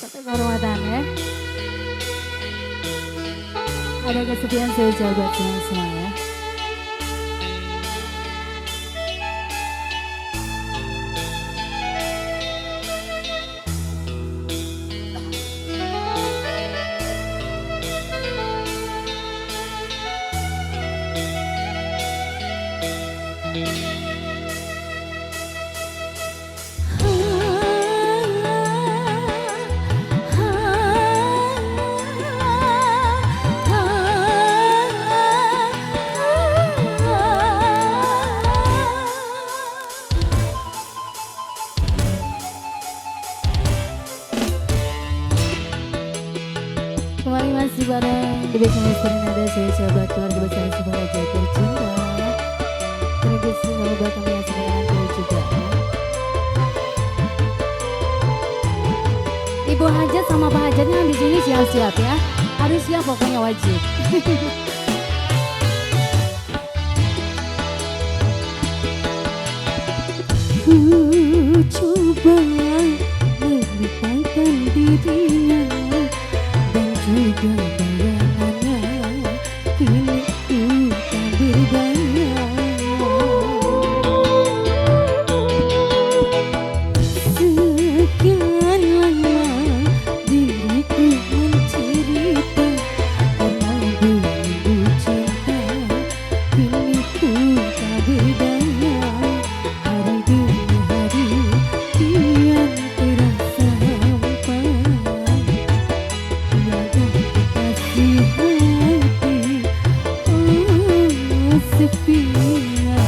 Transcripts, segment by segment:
Satu kehormatan ya. Ada kesepian saya ucap buat semua ya. Kembali masih bareng di Bersama Serenada. Saya coba keluarga besar semua raja tercinta. Terima kasih buat kami yang sedang menonton juga ya. Ibu hajat sama Pak hajatnya di sini siap-siap ya. Harus siap pokoknya wajib. Ku coba melupakan dirinya dan juga bayangannya, kini ku tak berdaya. Sekian lama diriku mencerita karena belenggu cinta, kini ku tak berdaya. Hari demi hari kian terasa hampa, tiada kasih hati, oh sepinya.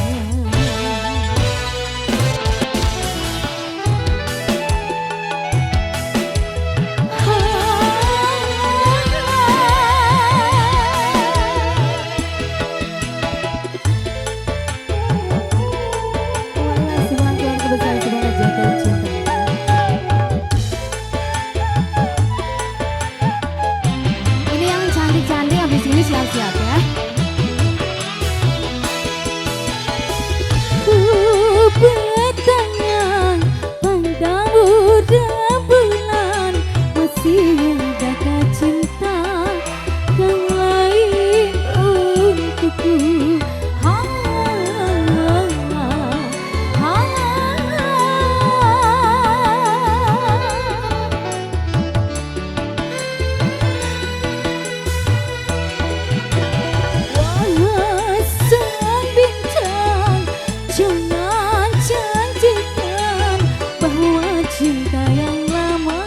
Semua keluarga besar semua raja tercinta. Ini yang cantik-cantik habis ini siap-siap ya. Ku bertanya padamu rembulan, masih adakah cinta yang lain untukku? Wahai sang bintang, jangan janjikan bahwa cinta yang lama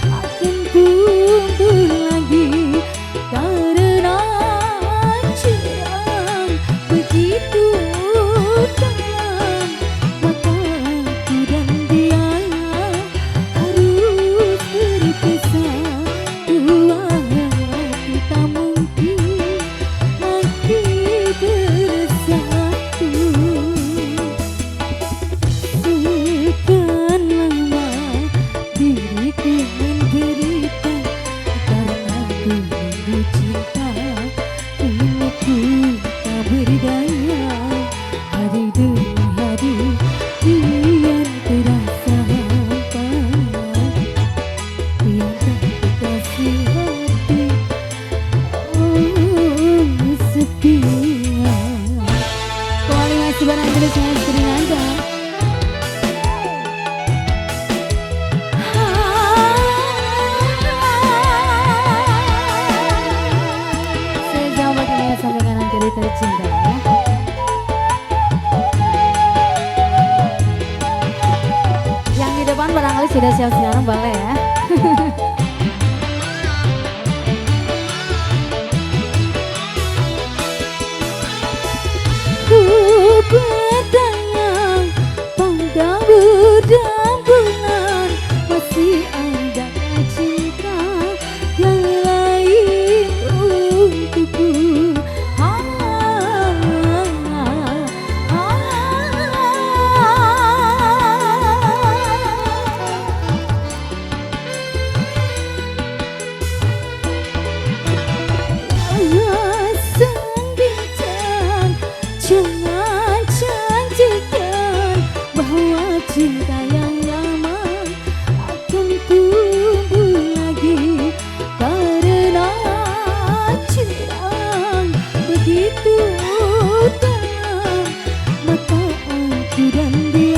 akan tumbuh lagi, karena curang begitu dalam, maka aku dan dia harus berpisah. Dua hati tak mungkin lagi bersatu. Sekian lama diriku menderita karena belenggu cinta, kini ku tak berdaya. Hari demi hari kian terasa hampa, tiada kasih hati, oh sepinya. Kembali masih bareng di Bersama Serenada. Saya jawab kami yang sampai kanan kiri tercinta ya. Yang di depan barangkali sudah siap sekarang boleh ya. Ku bertanya padamu rembulan, masih adakah cinta yang lain untukku? Sang bintang, jangan janjikan bahwa cinta yang lama akan ku dia